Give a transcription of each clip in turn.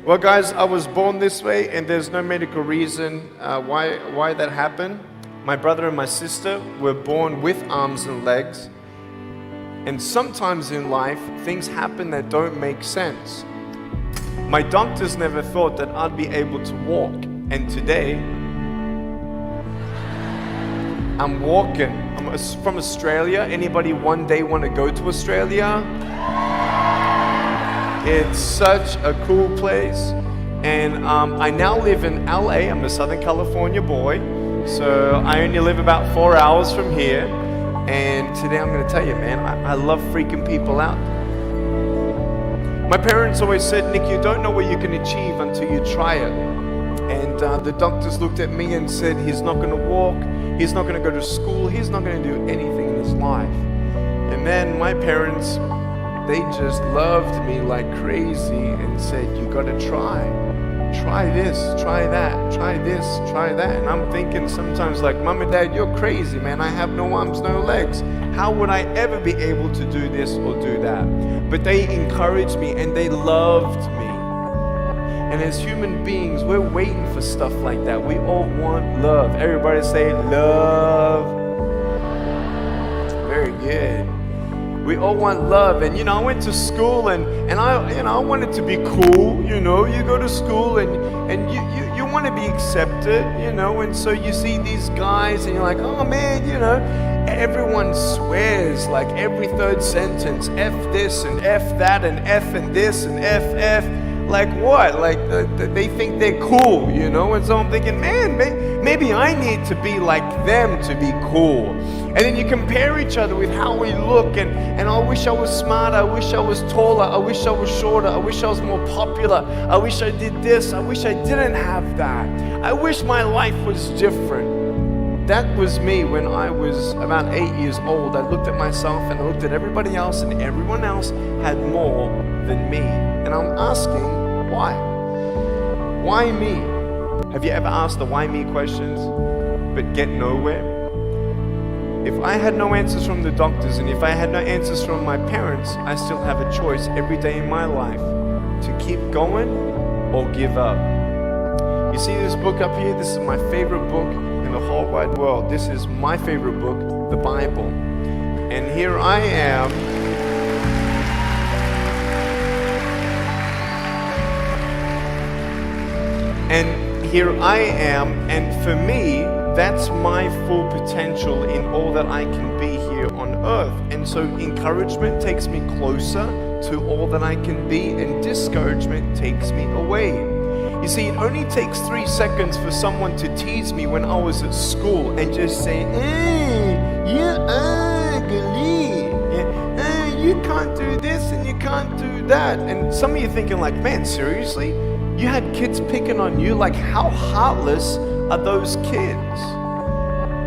Well, guys, I was born this way, and there's no medical reason why that happened. My brother and my sister were born with arms and legs, and sometimes in life, things happen that don't make sense. My doctors never thought that I'd be able to walk, and today, I'm walking. I'm from Australia. Anybody one day want to go to Australia? It's such a cool place. And I now live in LA. I'm a Southern California boy. So I only live about 4 hours from here. And today I'm going to tell you, man, I love freaking people out. My parents always said, Nick, you don't know what you can achieve until you try it. And the doctors looked at me and said, he's not going to walk. He's not going to go to school. He's not going to do anything in his life. And then my parents, they just loved me like crazy and said, you got to try. Try this, try that, try this, try that. And I'm thinking sometimes like, Mom and Dad, you're crazy, man. I have no arms, no legs. How would I ever be able to do this or do that? But they encouraged me and they loved me. And as human beings, we're waiting for stuff like that. We all want love. Everybody say love. Very good. We all want love. And I went to school and I wanted to be cool. You go to school and you want to be accepted, and so you see these guys and you're like, oh man, everyone swears like every third sentence, F this and F that and F and this and F. Like what? Like they think they're cool, And so I'm thinking, man, maybe I need to be like them to be cool. And then you compare each other with how we look, and I wish I was smarter, I wish I was taller, I wish I was shorter, I wish I was more popular, I wish I did this, I wish I didn't have that. I wish my life was different. That was me when I was about 8 years old. I looked at myself and I looked at everybody else, and everyone else had more than me. And I'm asking, why? Why me? Have you ever asked the why me questions but get nowhere? If I had no answers from the doctors and if I had no answers from my parents, I still have a choice every day in my life to keep going or give up. You see this book up here? This is my favorite book in the whole wide world. This is my favorite book, the Bible. And here I am. And here I am, and for me, that's my full potential in all that I can be here on earth. And so encouragement takes me closer to all that I can be, and discouragement takes me away. You see, it only takes 3 seconds for someone to tease me when I was at school and just say, you're ugly. You can't do this and you can't do that. And some of you thinking like, man, seriously? You had kids picking on you? Like, how heartless are those kids?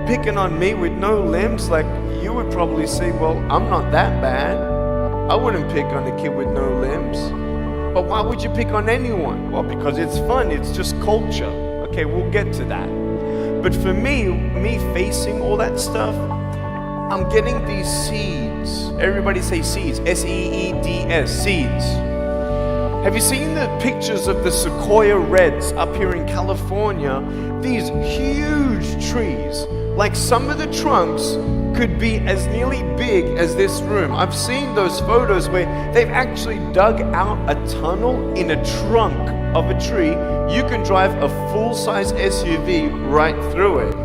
Picking on me with no limbs? Like, you would probably say, well, I'm not that bad. I wouldn't pick on a kid with no limbs. But why would you pick on anyone? Well, because it's fun. It's just culture. Okay, we'll get to that. But for me facing all that stuff, I'm getting these seeds. Everybody say seeds. S-E-E-D-S, seeds. Have you seen the pictures of the sequoia reds up here in California? These huge trees, like some of the trunks could be as nearly big as this room. I've seen those photos where they've actually dug out a tunnel in a trunk of a tree. You can drive a full-size SUV right through it.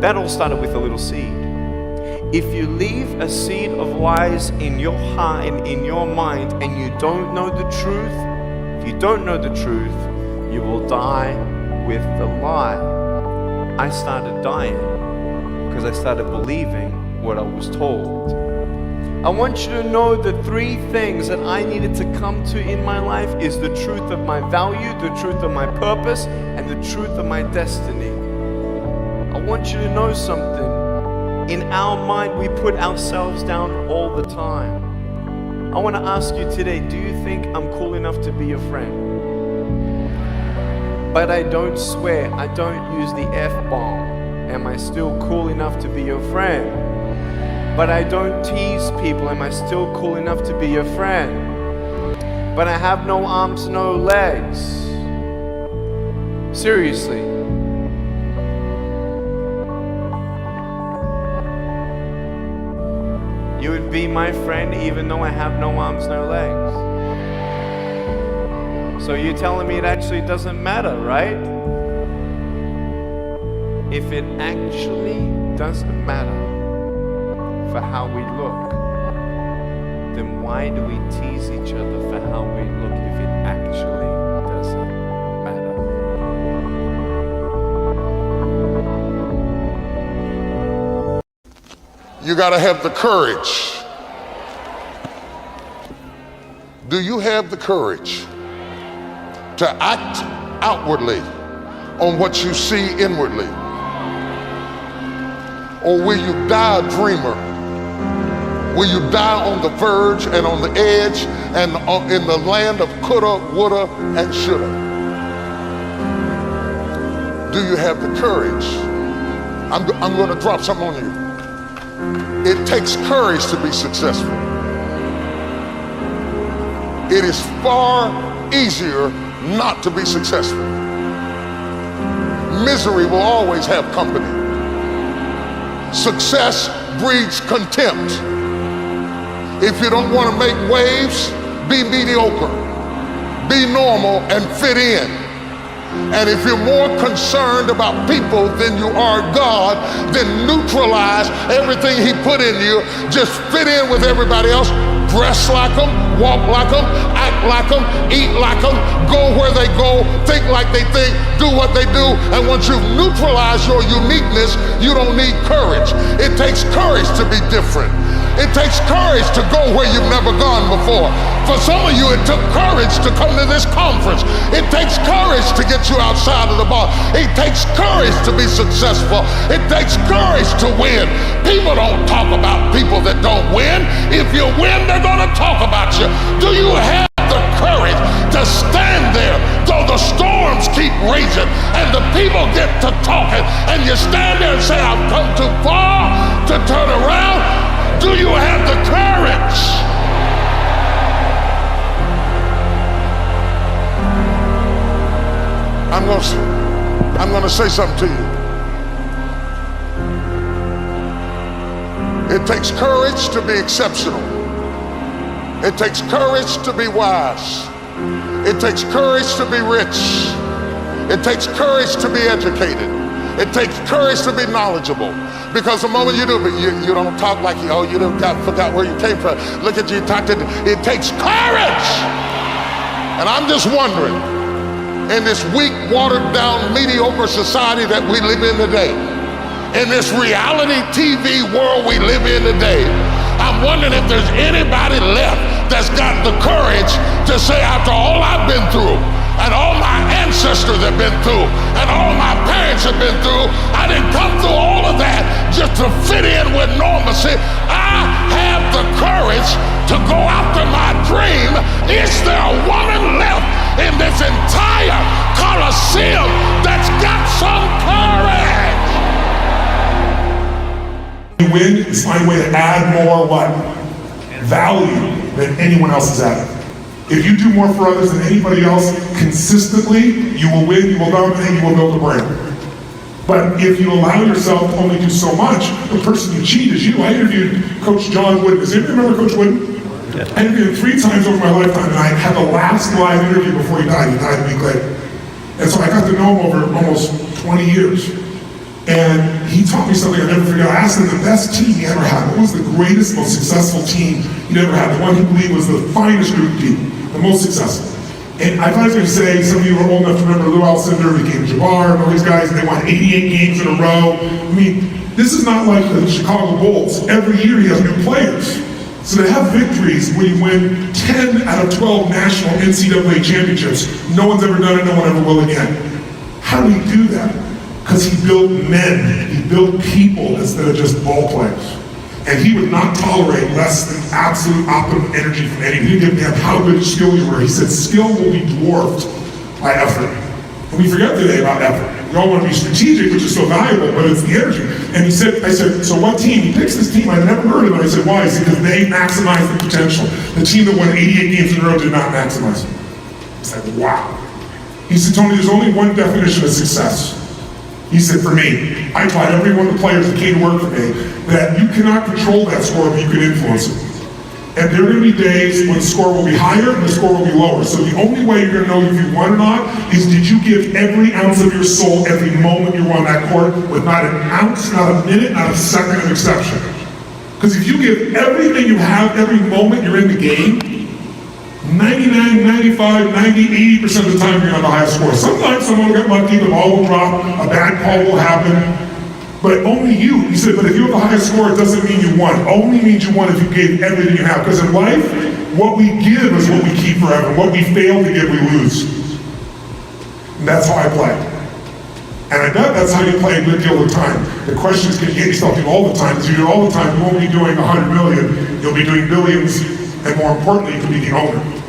That all started with a little seed. If you leave a seed of lies in your heart and in your mind and you don't know the truth, if you don't know the truth, you will die with the lie. I started dying because I started believing what I was told. I want you to know the 3 things that I needed to come to in my life is the truth of my value, the truth of my purpose, and the truth of my destiny. I want you to know something. In our mind, we put ourselves down all the time. I want to ask you today, do you think I'm cool enough to be your friend? But I don't swear, I don't use the F-bomb. Am I still cool enough to be your friend? But I don't tease people. Am I still cool enough to be your friend? but I have no arms, no legs. Seriously. You would be my friend even though I have no arms, no legs. So you're telling me it actually doesn't matter, right? If it actually doesn't matter for how we look, then why do we tease each other for how we look if it actually doesn't matter? You got to have the courage. Do you have the courage to act outwardly on what you see inwardly? Or will you die a dreamer? Will you die on the verge and on the edge and in the land of coulda, woulda, and shoulda? Do you have the courage? I'm going to drop something on you. It takes courage to be successful. It is far easier not to be successful. Misery will always have company. Success breeds contempt. If you don't want to make waves, be mediocre. Be normal and fit in. And if you're more concerned about people than you are God, then neutralize everything He put in you. Just fit in with everybody else. Dress like them, walk like them, act like them, eat like them, go where they go, think like they think, do what they do. And once you've neutralized your uniqueness, you don't need courage. It takes courage to be different. It takes courage to go where you've never gone before. For some of you, it took courage to come to this conference. It takes courage to get you outside of the bar. It takes courage to be successful. It takes courage to win. People don't talk about people that don't win. If you win, they're going to talk about you. Do you have the courage to stand there though the storms keep raging and the people get to talking and you stand there and say, I've come too far to turn around? Do you have the courage? I'm going to say something to you. It takes courage to be exceptional. It takes courage to be wise. It takes courage to be rich. It takes courage to be educated. It takes courage to be knowledgeable. Because the moment you do, but you don't talk like, oh, you forgot where you came from. Look at you, it takes courage. And I'm just wondering, in this weak, watered down, mediocre society that we live in today, in this reality TV world we live in today, I'm wondering if there's anybody left that's got the courage to say, after all I've been through, and all my ancestors have been through, and all my parents have been through, I didn't come through all of that just to fit in with normalcy. I have the courage to go after my dream. Is there a woman left in this entire Coliseum that's got some courage? Win is find a way to add more what? Value than anyone else is adding. If you do more for others than anybody else consistently, you will win, you will dominate, you will build a brand. But if you allow yourself to only do so much, the person you cheat is you. I interviewed Coach John Wooden. Does anybody remember Coach Wooden? Yeah. I interviewed him 3 times over my lifetime, and I had the last live interview before he died. He died a week later. And so I got to know him over almost 20 years. And he taught me something I'll never forget. I asked him the best team he ever had. What was the greatest, most successful team he'd ever had? The one he believed was the finest group of people, the most successful. And I thought he was going to say, some of you are old enough to remember Lou Alcindor, became Jabbar, and all these guys, and they won 88 games in a row. I mean, this is not like the Chicago Bulls. Every year he has new players. So to have victories where you win 10 out of 12 national NCAA championships, no one's ever done it, no one ever will again. How do he do that? Because he built men, he built people instead of just ball players. And he would not tolerate less than absolute optimum energy from anyone. He didn't give a damn how good skill you were. He said skill will be dwarfed by effort. And we forget today about effort. You all want to be strategic, which is so valuable, but it's the energy. And he said, I said, so what team? He picks this team. I never heard of it. I said, why? He said, because they maximize the potential. The team that won 88 games in a row did not maximize it. I said, wow. He said, Tony, there's only one definition of success. He said, for me, I taught every one of the players that came to work for me that you cannot control that score, but you can influence it. And there are going to be days when the score will be higher and the score will be lower. So the only way you're going to know if you won or not is did you give every ounce of your soul every moment you were on that court with not an ounce, not a minute, not a second of exception. Because if you give everything you have every moment you're in the game, 99, 95, 90, 80% of the time you're on the highest score. Sometimes someone will get lucky, the ball will drop, a bad call will happen. But only you. He said, but if you have the highest score, it doesn't mean you won. It only means you won if you gave everything you have. Because in life, what we give is what we keep forever. What we fail to give, we lose. And that's how I play. And I bet that's how you play a good deal of the time. The question is, can you get yourself to all the time? Because if you do it all the time, you won't be doing 100 million. You'll be doing billions. And more importantly, you can be the owner.